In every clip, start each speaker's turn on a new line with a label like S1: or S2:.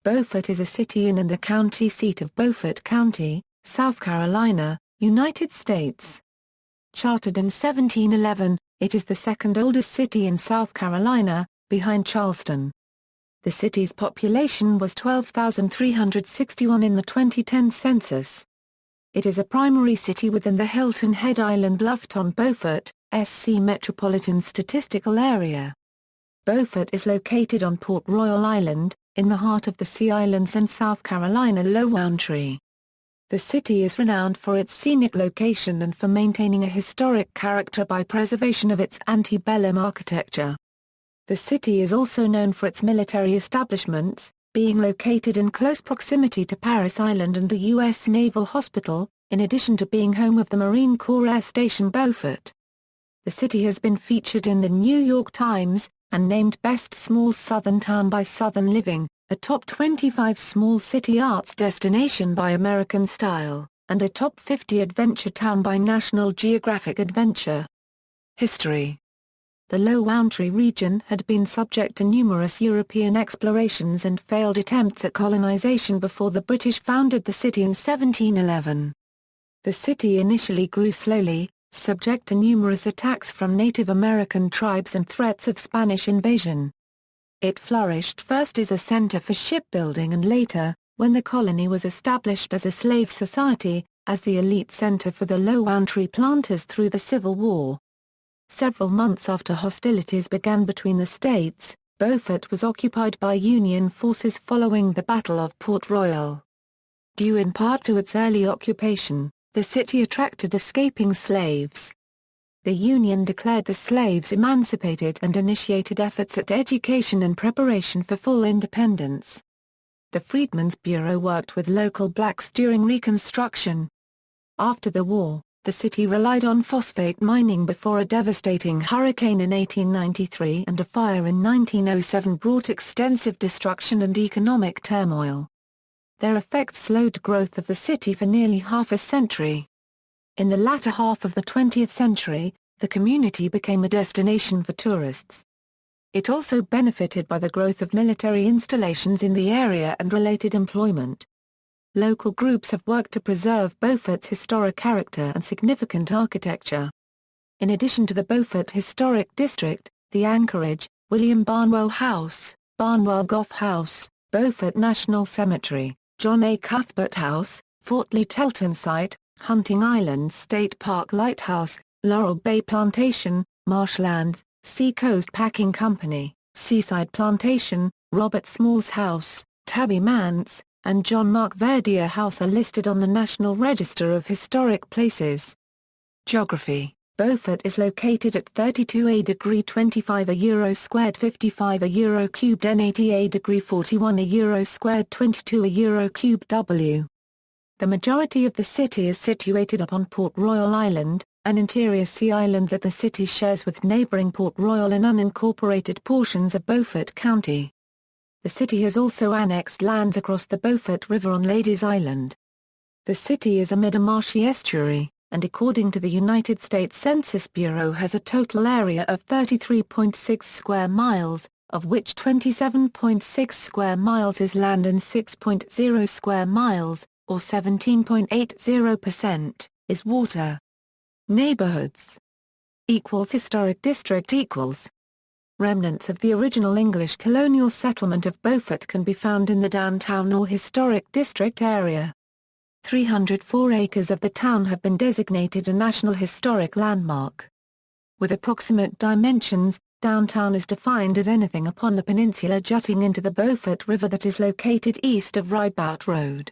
S1: Beaufort is a city in and the county seat of Beaufort County, South Carolina, United States. Chartered in 1711, it is the second oldest city in South Carolina, behind Charleston. The city's population was 12,361 in the 2010 census. It is a primary city within the Hilton Head Island-Bluffton-Beaufort, SC Metropolitan Statistical Area. Beaufort is located on Port Royal Island, in the heart of the Sea Islands and South Carolina Lowcountry. The city is renowned for its scenic location and for maintaining a historic character by preservation of its antebellum architecture. The city is also known for its military establishments, being located in close proximity to Parris Island and a U.S. Naval Hospital, in addition to being home of the Marine Corps Air Station Beaufort. The city has been featured in the New York Times, and named Best Small Southern Town by Southern Living, a Top 25 Small City Arts Destination by American Style, and a Top 50 Adventure Town by National Geographic Adventure. History. The Lowcountry region had been subject to numerous European explorations and failed attempts at colonization before the British founded the city in 1711. The city initially grew slowly, subject to numerous attacks from Native American tribes and threats of Spanish invasion. It flourished first as a center for shipbuilding and later, when the colony was established as a slave society, as the elite center for the Lowcountry planters through the Civil War. Several months after hostilities began between the states, Beaufort was occupied by Union forces following the Battle of Port Royal. Due in part to its early occupation, the city attracted escaping slaves. The Union declared the slaves emancipated and initiated efforts at education and preparation for full independence. The Freedmen's Bureau worked with local blacks during Reconstruction. After the war, the city relied on phosphate mining before a devastating hurricane in 1893 and a fire in 1907 brought extensive destruction and economic turmoil. Their effects slowed growth of the city for nearly half a century. In the latter half of the 20th century, the community became a destination for tourists. It also benefited by the growth of military installations in the area and related employment. Local groups have worked to preserve Beaufort's historic character and significant architecture. In addition to the Beaufort Historic District, the Anchorage, William Barnwell House, Barnwell Goff House, Beaufort National Cemetery, John A. Cuthbert House, Fort Lee Telton Site, Hunting Island State Park Lighthouse, Laurel Bay Plantation, Marshlands, Sea Coast Packing Company, Seaside Plantation, Robert Smalls House, Tabby Manse, and John Mark Verdier House are listed on the National Register of Historic Places. Geography. Beaufort is located at 32 degree 25 euro squared 55 euro cubed n 80 degree 41 euro squared 22 euro cubed w. The majority of the city is situated upon Port Royal Island, an interior sea island that the city shares with neighboring Port Royal and unincorporated portions of Beaufort County. The city has also annexed lands across the Beaufort River on Ladies Island. The city is amid a marshy estuary, and according to the United States Census Bureau has a total area of 33.6 square miles, of which 27.6 square miles is land and 6.0 square miles, or 17.80%, is water. Neighborhoods. Historic district Remnants of the original English colonial settlement of Beaufort can be found in the downtown or historic district area. 304 acres of the town have been designated a National Historic Landmark. With approximate dimensions, downtown is defined as anything upon the peninsula jutting into the Beaufort River that is located east of Ribaut Road.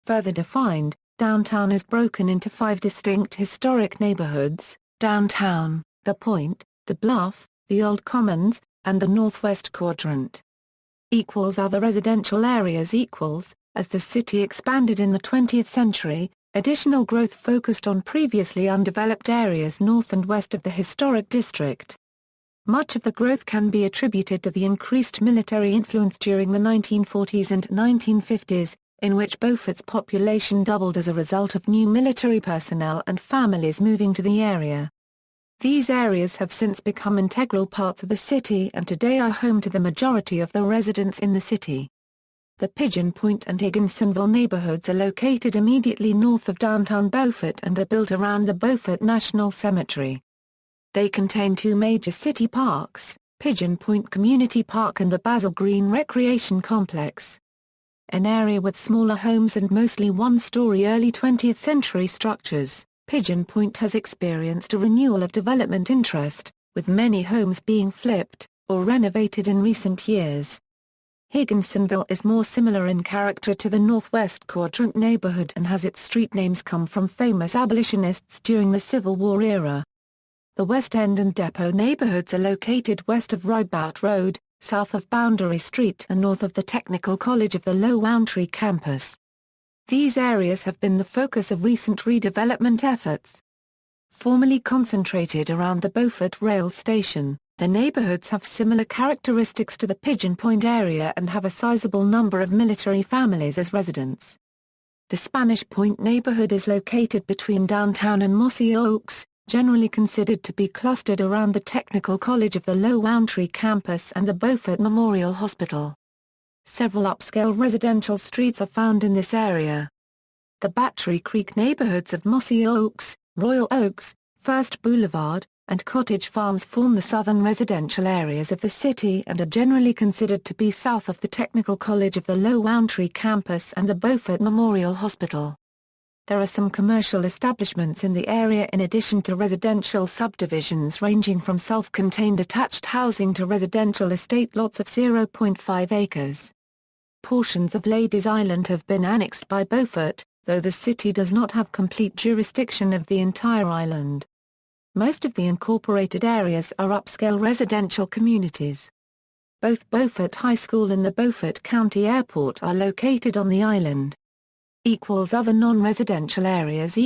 S1: Further defined, downtown is broken into 5 distinct historic neighborhoods: Downtown, The Point, The Bluff, the Old Commons, and the Northwest Quadrant. Other residential areas. As the city expanded in the 20th century, additional growth focused on previously undeveloped areas north and west of the historic district. Much of the growth can be attributed to the increased military influence during the 1940s and 1950s, in which Beaufort's population doubled as a result of new military personnel and families moving to the area. These areas have since become integral parts of the city and today are home to the majority of the residents in the city. The Pigeon Point and Higginsonville neighborhoods are located immediately north of downtown Beaufort and are built around the Beaufort National Cemetery. They contain two major city parks, Pigeon Point Community Park and the Basil Green Recreation Complex. An area with smaller homes and mostly one-story early 20th century structures, Pigeon Point has experienced a renewal of development interest, with many homes being flipped or renovated in recent years. Higginsonville is more similar in character to the Northwest Quadrant neighborhood and has its street names come from famous abolitionists during the Civil War era. The West End and Depot neighborhoods are located west of Rideout Road, south of Boundary Street and north of the Technical College of the Lowcountry campus. These areas have been the focus of recent redevelopment efforts. Formerly concentrated around the Beaufort rail station, the neighborhoods have similar characteristics to the Pigeon Point area and have a sizable number of military families as residents. The Spanish Point neighborhood is located between downtown and Mossy Oaks, generally considered to be clustered around the Technical College of the Lowcountry campus and the Beaufort Memorial Hospital. Several upscale residential streets are found in this area. The Battery Creek neighborhoods of Mossy Oaks, Royal Oaks, First Boulevard, and Cottage Farms form the southern residential areas of the city and are generally considered to be south of the Technical College of the Lowcountry campus and the Beaufort Memorial Hospital. There are some commercial establishments in the area in addition to residential subdivisions ranging from self-contained attached housing to residential estate lots of 0.5 acres. Portions of Ladies Island have been annexed by Beaufort, though the city does not have complete jurisdiction of the entire island. Most of the incorporated areas are upscale residential communities. Both Beaufort High School and the Beaufort County Airport are located on the island. Other non-residential areas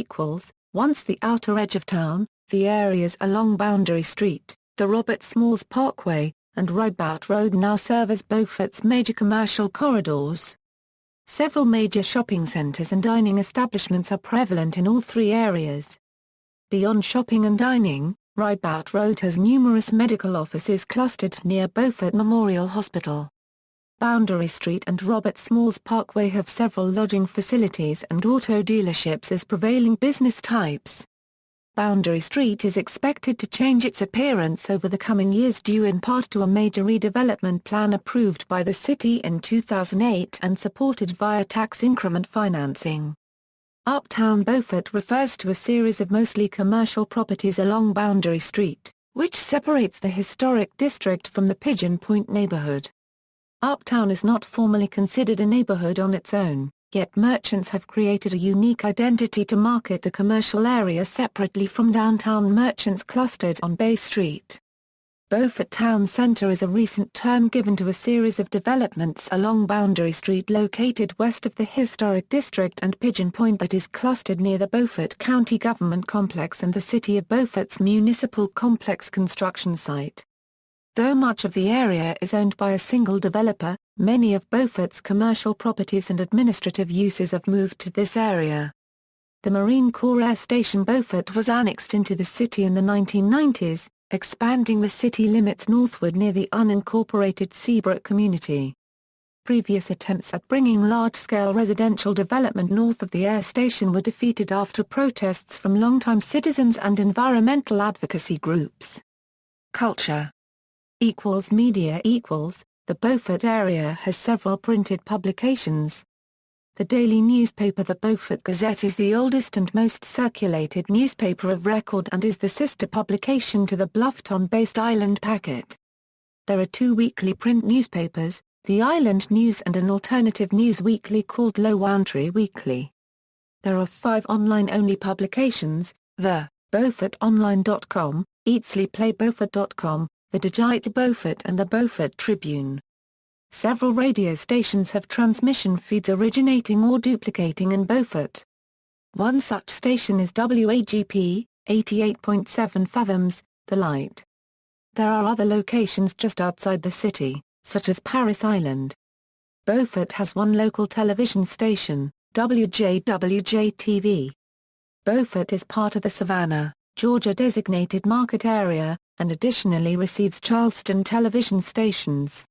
S1: once the outer edge of town, the areas along Boundary Street, the Robert Smalls Parkway, and Rideout Road now serve as Beaufort's major commercial corridors. Several major shopping centers and dining establishments are prevalent in all three areas. Beyond shopping and dining, Rideout Road has numerous medical offices clustered near Beaufort Memorial Hospital. Boundary Street and Robert Smalls Parkway have several lodging facilities and auto dealerships as prevailing business types. Boundary Street is expected to change its appearance over the coming years due in part to a major redevelopment plan approved by the city in 2008 and supported via tax increment financing. Uptown Beaufort refers to a series of mostly commercial properties along Boundary Street, which separates the historic district from the Pigeon Point neighborhood. Uptown is not formally considered a neighborhood on its own, yet merchants have created a unique identity to market the commercial area separately from downtown merchants clustered on Bay Street. Beaufort Town Center is a recent term given to a series of developments along Boundary Street located west of the historic district and Pigeon Point that is clustered near the Beaufort County Government Complex and the City of Beaufort's Municipal Complex construction site. Though much of the area is owned by a single developer, many of Beaufort's commercial properties and administrative uses have moved to this area. The Marine Corps Air Station Beaufort was annexed into the city in the 1990s, expanding the city limits northward near the unincorporated Seabrook community. Previous attempts at bringing large-scale residential development north of the air station were defeated after protests from longtime citizens and environmental advocacy groups. Culture Media The Beaufort area has several printed publications. The daily newspaper The Beaufort Gazette is the oldest and most circulated newspaper of record and is the sister publication to the Bluffton-based Island Packet. There are two weekly print newspapers, the Island News and an alternative news weekly called Lowcountry Weekly. There are 5 online-only publications, the BeaufortOnline.com, EatsleyPlayBeaufort.com, the Digite Beaufort and the Beaufort Tribune. Several radio stations have transmission feeds originating or duplicating in Beaufort. One such station is WAGP, 88.7 Fathoms, The Light. There are other locations just outside the city, such as Parris Island. Beaufort has one local television station, WJWJ-TV. Beaufort is part of the Savannah, Georgia designated market area, and additionally receives Charleston television stations.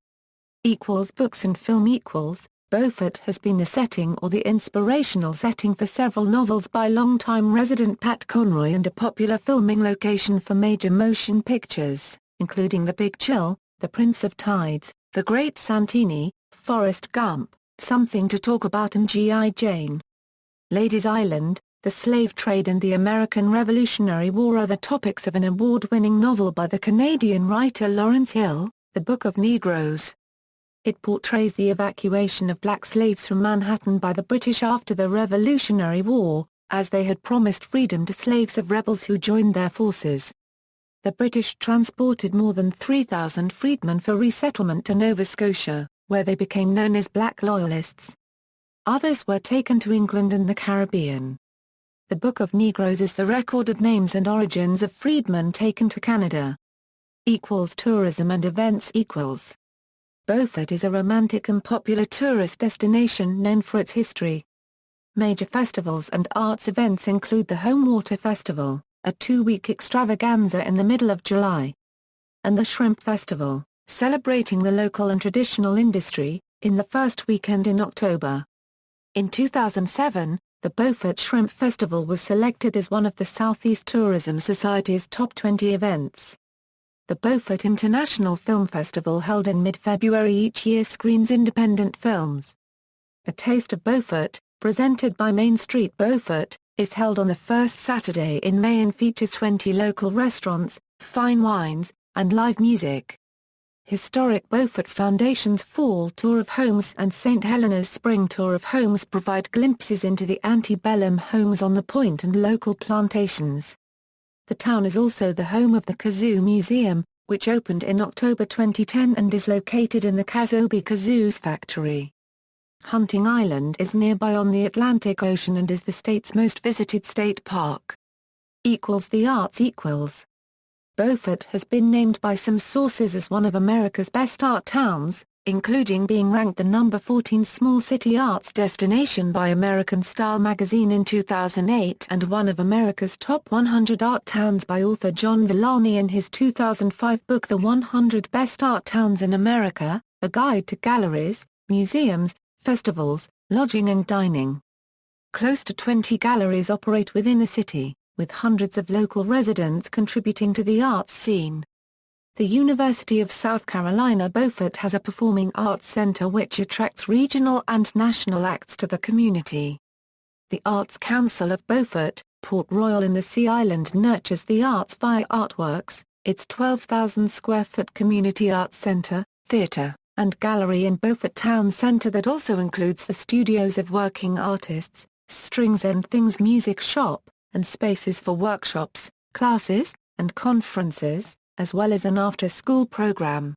S1: Books and film. Beaufort has been the setting or the inspirational setting for several novels by longtime resident Pat Conroy and a popular filming location for major motion pictures, including The Big Chill, The Prince of Tides, The Great Santini, Forrest Gump, Something to Talk About and G.I. Jane. Ladies Island, the slave trade and the American Revolutionary War are the topics of an award-winning novel by the Canadian writer Lawrence Hill, The Book of Negroes. It portrays the evacuation of black slaves from Manhattan by the British after the Revolutionary War, as they had promised freedom to slaves of rebels who joined their forces. The British transported more than 3,000 freedmen for resettlement to Nova Scotia, where they became known as Black Loyalists. Others were taken to England and the Caribbean. The Book of Negroes is the record of names and origins of freedmen taken to Canada. Tourism and events. Beaufort is a romantic and popular tourist destination known for its history. Major festivals and arts events include the Home Water Festival, a 2-week extravaganza in the middle of July, and the Shrimp Festival, celebrating the local and traditional industry, in the first weekend in October. In 2007, the Beaufort Shrimp Festival was selected as one of the Southeast Tourism Society's top 20 events. The Beaufort International Film Festival, held in mid-February each year, screens independent films. A Taste of Beaufort, presented by Main Street Beaufort, is held on the first Saturday in May and features 20 local restaurants, fine wines, and live music. Historic Beaufort Foundation's Fall Tour of Homes and St. Helena's Spring Tour of Homes provide glimpses into the antebellum homes on the point and local plantations. The town is also the home of the Kazoo Museum, which opened in October 2010 and is located in the Kazobi Kazoos factory. Hunting Island is nearby on the Atlantic Ocean and is the state's most visited state park. The arts. Beaufort has been named by some sources as one of America's best art towns, including being ranked the number 14 small city arts destination by American Style magazine in 2008 and one of America's top 100 art towns by author John Villani in his 2005 book The 100 Best Art Towns in America, a guide to galleries, museums, festivals, lodging and dining. Close to 20 galleries operate within the city, with hundreds of local residents contributing to the arts scene. The University of South Carolina Beaufort has a performing arts center which attracts regional and national acts to the community. The Arts Council of Beaufort, Port Royal in the Sea Island, nurtures the arts via artworks, its 12,000-square-foot community arts center, theater, and gallery in Beaufort Town Center that also includes the studios of working artists, Strings and Things music shop, and spaces for workshops, classes, and conferences, as well as an after-school program.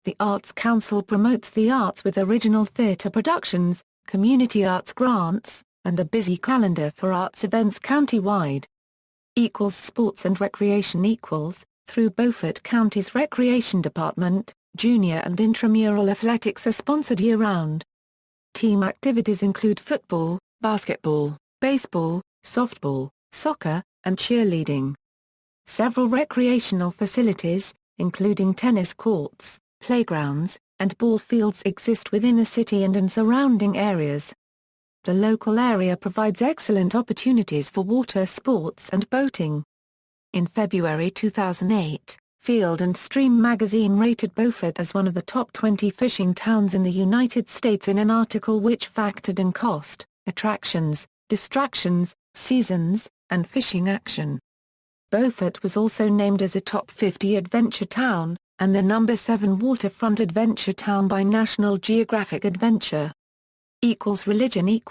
S1: The Arts Council promotes the arts with original theatre productions, community arts grants, and a busy calendar for arts events county-wide. Sports and recreation. Through Beaufort County's Recreation Department, junior and intramural athletics are sponsored year-round. Team activities include football, basketball, baseball, softball, soccer, and cheerleading. Several recreational facilities, including tennis courts, playgrounds, and ball fields, exist within the city and in surrounding areas. The local area provides excellent opportunities for water sports and boating. In February 2008, Field and Stream magazine rated Beaufort as one of the top 20 fishing towns in the United States in an article which factored in cost, attractions, distractions, seasons, and fishing action. Beaufort was also named as a top 50 adventure town, and the number 7 waterfront adventure town by National Geographic Adventure. Religion.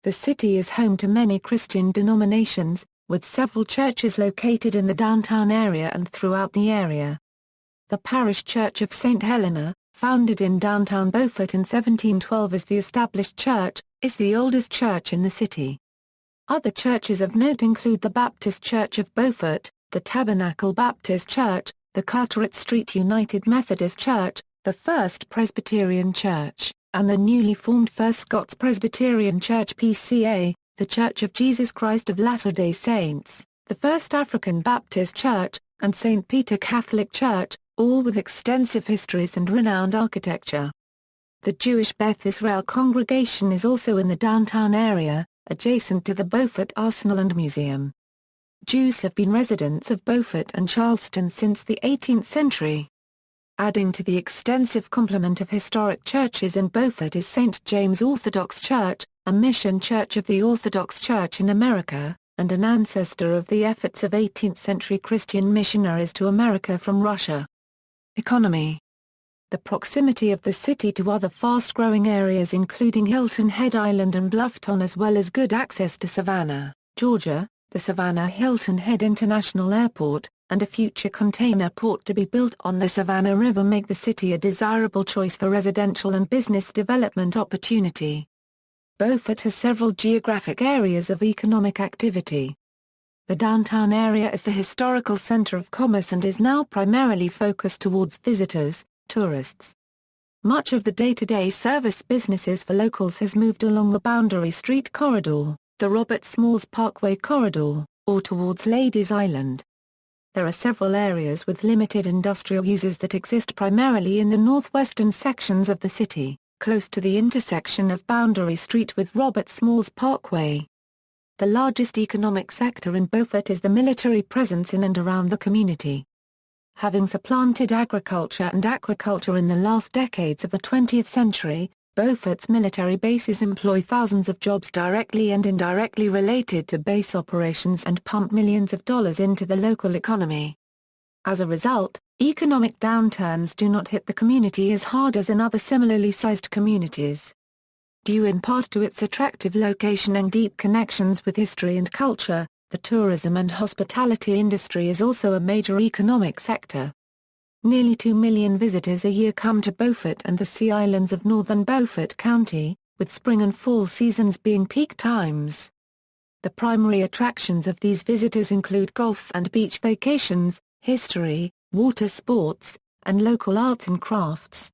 S1: The city is home to many Christian denominations, with several churches located in the downtown area and throughout the area. The Parish Church of St. Helena, founded in downtown Beaufort in 1712 as the established church, is the oldest church in the city. Other churches of note include the Baptist Church of Beaufort, the Tabernacle Baptist Church, the Carteret Street United Methodist Church, the First Presbyterian Church, and the newly formed First Scots Presbyterian Church PCA, the Church of Jesus Christ of Latter-day Saints, the First African Baptist Church, and St. Peter Catholic Church, all with extensive histories and renowned architecture. The Jewish Beth Israel congregation is also in the downtown area, adjacent to the Beaufort Arsenal and Museum. Jews have been residents of Beaufort and Charleston since the 18th century. Adding to the extensive complement of historic churches in Beaufort is St. James Orthodox Church, a mission church of the Orthodox Church in America, and an ancestor of the efforts of 18th-century Christian missionaries to America from Russia. Economy. The proximity of the city to other fast-growing areas including Hilton Head Island-Bluffton as well as good access to Savannah, Georgia, the Savannah Hilton Head International Airport, and a future container port to be built on the Savannah River make the city a desirable choice for residential and business development opportunity. Beaufort has several geographic areas of economic activity. The downtown area is the historical center of commerce and is now primarily focused towards visitors, tourists. Much of the day-to-day service businesses for locals has moved along the Boundary Street Corridor, the Robert Smalls Parkway Corridor, or towards Ladies Island. There are several areas with limited industrial uses that exist primarily in the northwestern sections of the city, close to the intersection of Boundary Street with Robert Smalls Parkway. The largest economic sector in Beaufort is the military presence in and around the community. Having supplanted agriculture and aquaculture in the last decades of the 20th century, Beaufort's military bases employ thousands of jobs directly and indirectly related to base operations and pump millions of dollars into the local economy. As a result, economic downturns do not hit the community as hard as in other similarly sized communities. Due in part to its attractive location and deep connections with history and culture, the tourism and hospitality industry is also a major economic sector. Nearly 2 million visitors a year come to Beaufort and the Sea Islands of northern Beaufort County, with spring and fall seasons being peak times. The primary attractions of these visitors include golf and beach vacations, history, water sports, and local arts and crafts.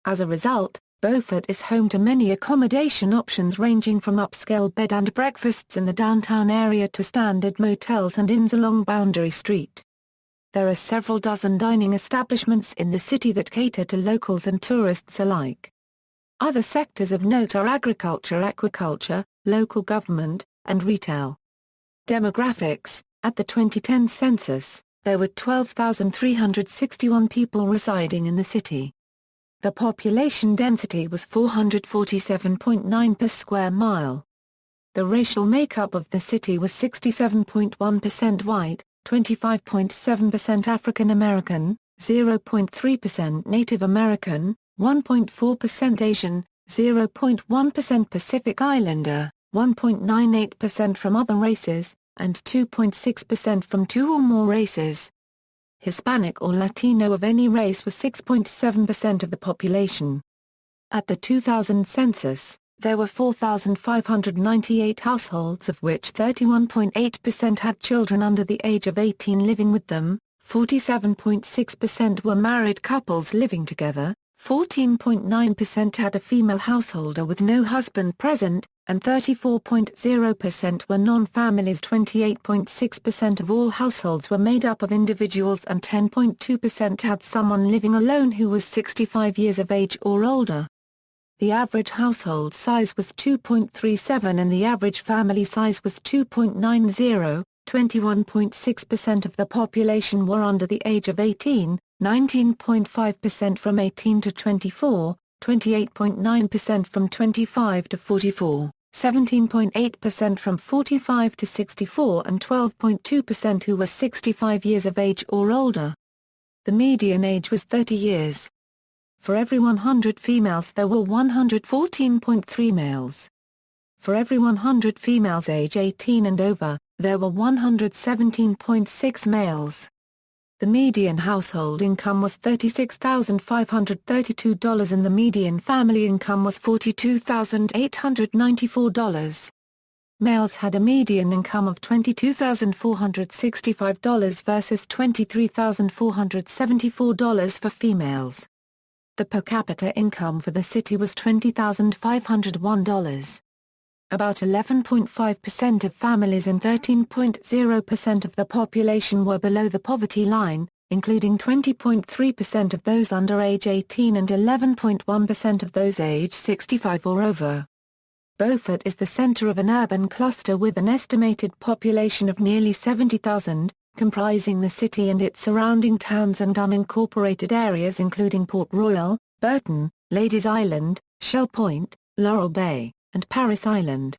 S1: As a result, Beaufort is home to many accommodation options ranging from upscale bed and breakfasts in the downtown area to standard motels and inns along Boundary Street. There are several dozen dining establishments in the city that cater to locals and tourists alike. Other sectors of note are agriculture, aquaculture, local government, and retail. Demographics. At the 2010 census, there were 12,361 people residing in the city. The population density was 447.9 per square mile. The racial makeup of the city was 67.1% white, 25.7% African American, 0.3% Native American, 1.4% Asian, 0.1% Pacific Islander, 1.98% from other races, and 2.6% from two or more races. Hispanic or Latino of any race was 6.7% of the population. At the 2000 census, there were 4,598 households of which 31.8% had children under the age of 18 living with them, 47.6% were married couples living together, 14.9% had a female householder with no husband present, and 34.0% were non-families. 28.6% of all households were made up of individuals and 10.2% had someone living alone who was 65 years of age or older. The average household size was 2.37 and the average family size was 2.90. 21.6% of the population were under the age of 18, 19.5% from 18 to 24, 28.9% from 25 to 44, 17.8% from 45 to 64 and 12.2% who were 65 years of age or older. The median age was 30 years. For every 100 females there were 114.3 males. For every 100 females age 18 and over, there were 117.6 males. The median household income was $36,532 and the median family income was $42,894. Males had a median income of $22,465 versus $23,474 for females. The per capita income for the city was $20,501. About 11.5% of families and 13.0% of the population were below the poverty line, including 20.3% of those under age 18 and 11.1% of those age 65 or over. Beaufort is the center of an urban cluster with an estimated population of nearly 70,000, comprising the city and its surrounding towns and unincorporated areas including Port Royal, Burton, Ladies Island, Shell Point, Laurel Bay, and Parris Island.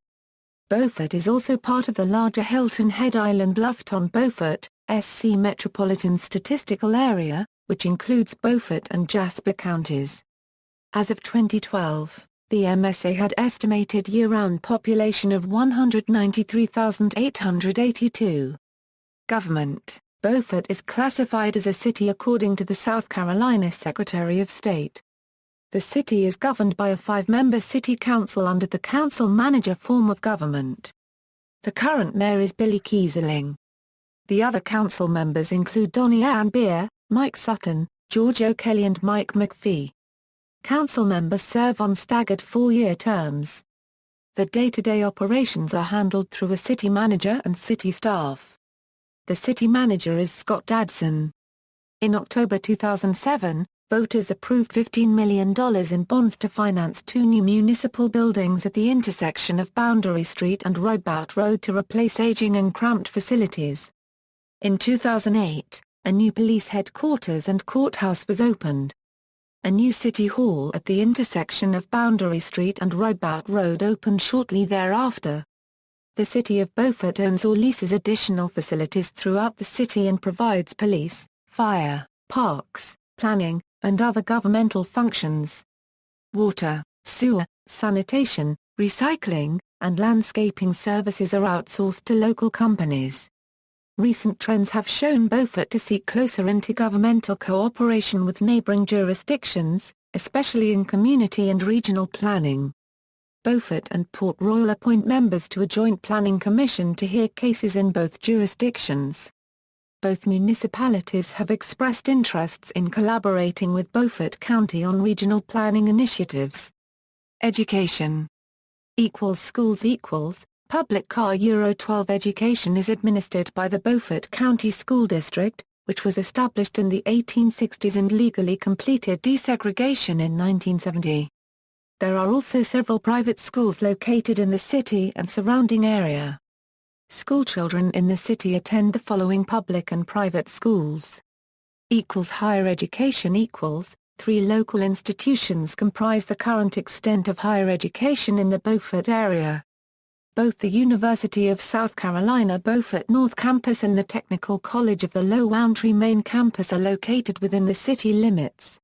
S1: Beaufort is also part of the larger Hilton Head Island-Bluffton-Beaufort, SC Metropolitan Statistical Area, which includes Beaufort and Jasper counties. As of 2012, the MSA had estimated year-round population of 193,882. Government: Beaufort is classified as a city according to the South Carolina Secretary of State. The city is governed by a 5-member city council under the council-manager form of government. The current mayor is Billy Kieseling. The other council members include Donnie Ann Beer, Mike Sutton, George O'Kelly and Mike McPhee. Council members serve on staggered 4-year terms. The day-to-day operations are handled through a city manager and city staff. The city manager is Scott Dadson. In October 2007, voters approved $15 million in bonds to finance 2 new municipal buildings at the intersection of Boundary Street and Roebuck Road to replace aging and cramped facilities. In 2008, a new police headquarters and courthouse was opened. A new city hall at the intersection of Boundary Street and Roebuck Road opened shortly thereafter. The city of Beaufort owns or leases additional facilities throughout the city and provides police, fire, parks, planning, and other governmental functions. Water, sewer, sanitation, recycling, and landscaping services are outsourced to local companies. Recent trends have shown Beaufort to seek closer intergovernmental cooperation with neighboring jurisdictions, especially in community and regional planning. Beaufort and Port Royal appoint members to a joint planning commission to hear cases in both jurisdictions. Both municipalities have expressed interests in collaborating with Beaufort County on regional planning initiatives. Education. Schools. Public car Euro 12 education is administered by the Beaufort County School District, which was established in the 1860s and legally completed desegregation in 1970. There are also several private schools located in the city and surrounding area. Schoolchildren in the city attend the following public and private schools. Higher education. 3 local institutions comprise the current extent of higher education in the Beaufort area. Both the University of South Carolina Beaufort North Campus and the Technical College of the Lowcountry Main Campus are located within the city limits.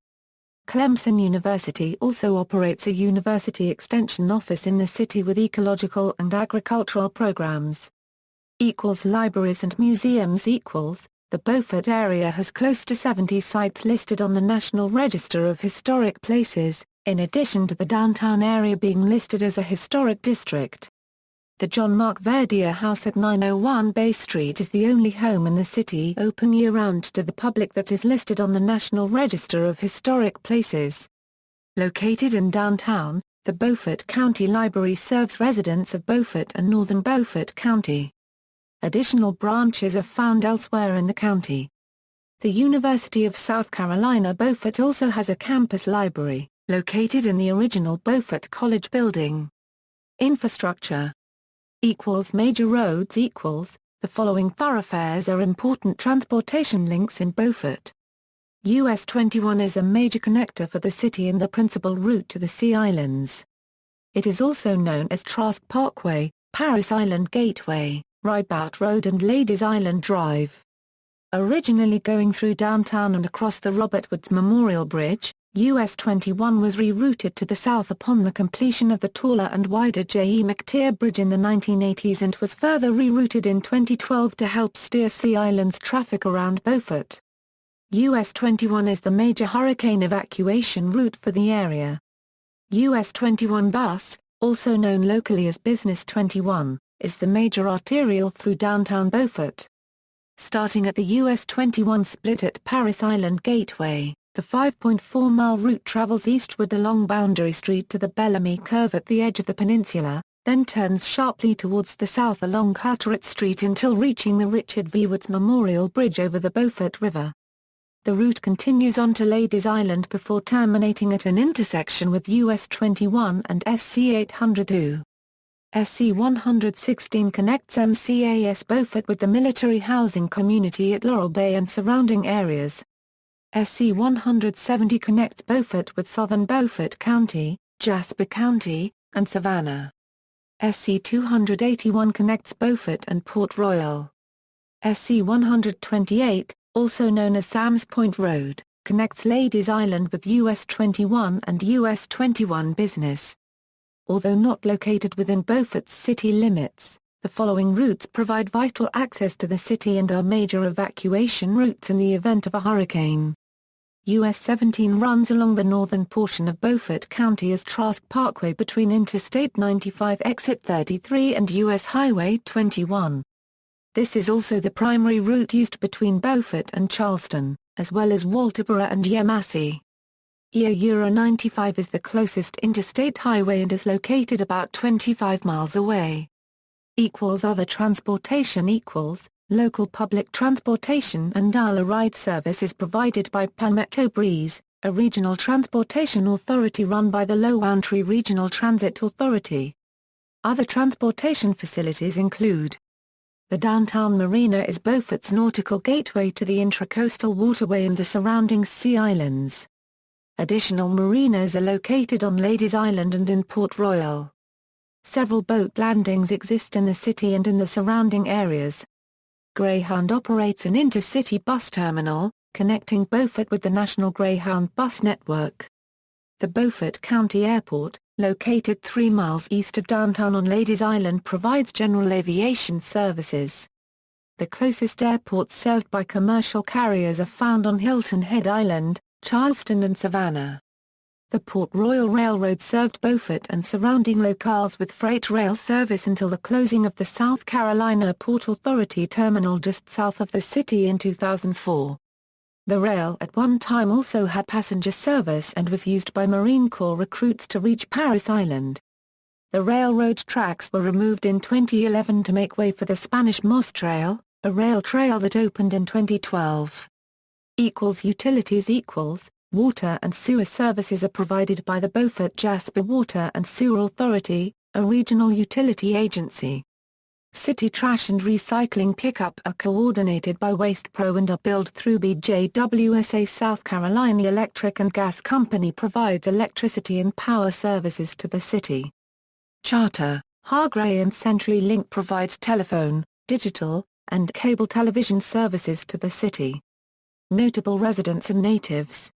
S1: Clemson University also operates a university extension office in the city with ecological and agricultural programs. Libraries and museums. The Beaufort area has close to 70 sites listed on the National Register of Historic Places, in addition to the downtown area being listed as a historic district. The John Mark Verdier House at 901 Bay Street is the only home in the city open year-round to the public that is listed on the National Register of Historic Places. Located in downtown, the Beaufort County Library serves residents of Beaufort and northern Beaufort County. Additional branches are found elsewhere in the county. The University of South Carolina Beaufort also has a campus library, located in the original Beaufort College building. Infrastructure. Major roads. The following thoroughfares are important transportation links in Beaufort. US 21 is a major connector for the city and the principal route to the Sea Islands. It is also known as Trask Parkway, Parris Island Gateway, Roebuck Road and Ladies Island Drive. Originally going through downtown and across the Robert Woods Memorial Bridge, US 21 was rerouted to the south upon the completion of the taller and wider J.E. McTeer Bridge in the 1980s and was further rerouted in 2012 to help steer Sea Islands traffic around Beaufort. US 21 is the major hurricane evacuation route for the area. US 21 Bus, also known locally as Business 21, is the major arterial through downtown Beaufort. Starting at the US 21 split at Parris Island Gateway, the 5.4-mile route travels eastward along Boundary Street to the Bellamy Curve at the edge of the peninsula, then turns sharply towards the south along Carteret Street until reaching the Richard V. Woods Memorial Bridge over the Beaufort River. The route continues on to Ladies Island before terminating at an intersection with US 21 and SC 802. SC 116 connects MCAS Beaufort with the military housing community at Laurel Bay and surrounding areas. SC 170 connects Beaufort with southern Beaufort County, Jasper County, and Savannah. SC 281 connects Beaufort and Port Royal. SC 128, also known as Sam's Point Road, connects Ladies Island with US 21 and US 21 business. Although not located within Beaufort's city limits, the following routes provide vital access to the city and are major evacuation routes in the event of a hurricane. US 17 runs along the northern portion of Beaufort County as Trask Parkway between Interstate 95 exit 33 and US Highway 21. This is also the primary route used between Beaufort and Charleston, as well as Walterboro and Yemassee. EA-95 is the closest interstate highway and is located about 25 miles away. Other transportation local public transportation and dollar ride service is provided by Palmetto Breeze, a regional transportation authority run by the Lowcountry Regional Transit Authority. Other transportation facilities include: the downtown marina is Beaufort's nautical gateway to the intracoastal waterway and the surrounding sea islands. Additional marinas are located on Ladies Island and in Port Royal. Several boat landings exist in the city and in the surrounding areas. Greyhound operates an intercity bus terminal, connecting Beaufort with the National Greyhound Bus Network. The Beaufort County Airport, located 3 miles east of downtown on Ladies Island, provides general aviation services. The closest airports served by commercial carriers are found on Hilton Head Island, Charleston and Savannah. The Port Royal Railroad served Beaufort and surrounding locales with freight rail service until the closing of the South Carolina Port Authority terminal just south of the city in 2004. The rail at one time also had passenger service and was used by Marine Corps recruits to reach Parris Island. The railroad tracks were removed in 2011 to make way for the Spanish Moss Trail, a rail trail that opened in 2012. Utilities Water and sewer services are provided by the Beaufort-Jasper Water and Sewer Authority, a regional utility agency. City trash and recycling pickup are coordinated by WastePro and are billed through BJWSA. South Carolina Electric and Gas Company provides electricity and power services to the city. Charter, Hargray and CenturyLink provide telephone, digital, and cable television services to the city. Notable residents and natives.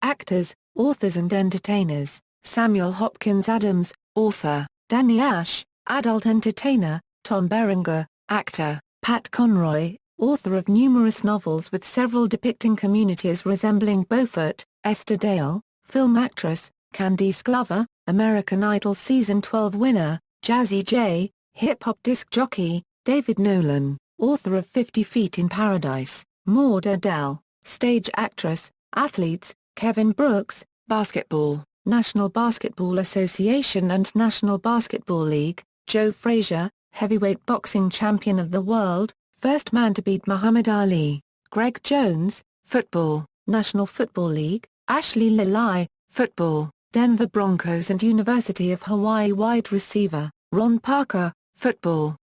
S1: Actors, authors and entertainers: Samuel Hopkins Adams, author; Danny Ash, adult entertainer; Tom Berenger, actor; Pat Conroy, author of numerous novels with several depicting communities resembling Beaufort; Esther Dale, film actress; Candice Glover, American Idol Season 12 winner; Jazzy J, hip-hop disc jockey; David Nolan, author of 50 Feet in Paradise; Maud Adele, stage actress; athletes: Kevin Brooks, basketball, National Basketball Association and National Basketball League; Joe Frazier, heavyweight boxing champion of the world, first man to beat Muhammad Ali; Greg Jones, football, National Football League; Ashley Lilly, football, Denver Broncos and University of Hawaii wide receiver; Ron Parker, football.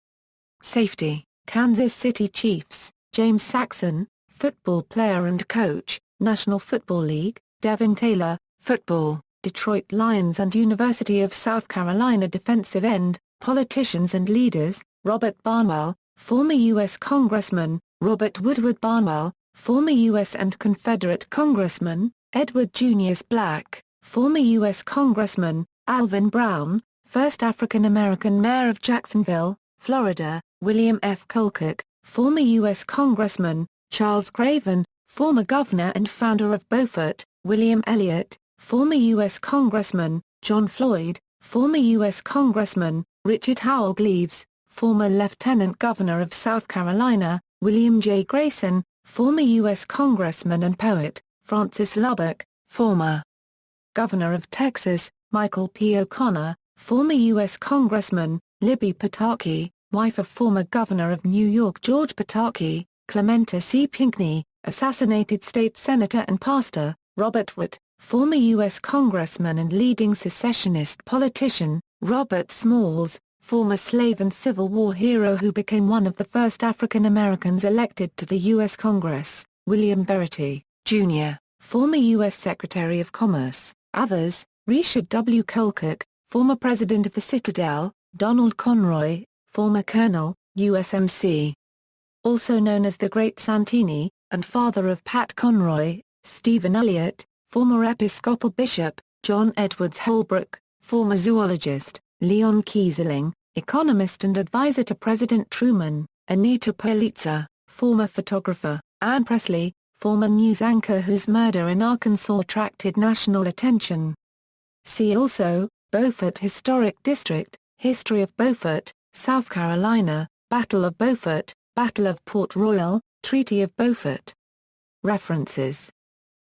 S1: Safety: Kansas City Chiefs, James Saxon, football player and coach, National Football League; Devin Taylor, football, Detroit Lions and University of South Carolina defensive end. Politicians and leaders: Robert Barnwell, former U.S. Congressman; Robert Woodward Barnwell, former U.S. and Confederate Congressman; Edward Junius Black, former U.S. Congressman; Alvin Brown, first African-American mayor of Jacksonville, Florida; William F. Colquitt, former U.S. Congressman; Charles Craven, former governor and founder of Beaufort; William Elliott, former U.S. Congressman; John Floyd, former U.S. Congressman; Richard Howell Gleaves, former lieutenant governor of South Carolina; William J. Grayson, former U.S. Congressman and poet; Francis Lubbock, former governor of Texas; Michael P. O'Connor, former U.S. Congressman; Libby Pataki, wife of former governor of New York George Pataki; Clementa C. Pinckney, Assassinated state senator and pastor, Robert Wood, former U.S. congressman and leading secessionist politician, Robert Smalls, former slave and Civil War hero who became one of the first African Americans elected to the U.S. Congress, William Verity, Jr., former U.S. Secretary of Commerce. Others, Richard W. Colquitt, former president of the Citadel, Donald Conroy, former colonel, USMC. Also known as the Great Santini, and father of Pat Conroy, Stephen Elliott, former Episcopal Bishop, John Edwards Holbrook, former zoologist, Leon Kieseling, economist and advisor to President Truman, Anita Politzer, former photographer, Ann Presley, former news anchor whose murder in Arkansas attracted national attention. See also, Beaufort Historic District, History of Beaufort, South Carolina, Battle of Beaufort, Battle of Port Royal, Treaty of Beaufort. References.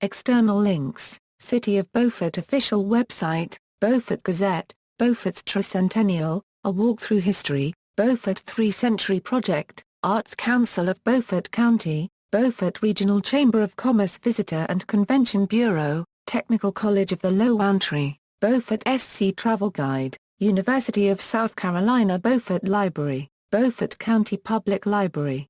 S1: External links, City of Beaufort official website, Beaufort Gazette, Beaufort's Tricentennial, A Walk Through History, Beaufort 3-Century Project, Arts Council of Beaufort County, Beaufort Regional Chamber of Commerce Visitor and Convention Bureau, Technical College of the Lowcountry, Beaufort SC Travel Guide, University of South Carolina Beaufort Library, Beaufort County Public Library.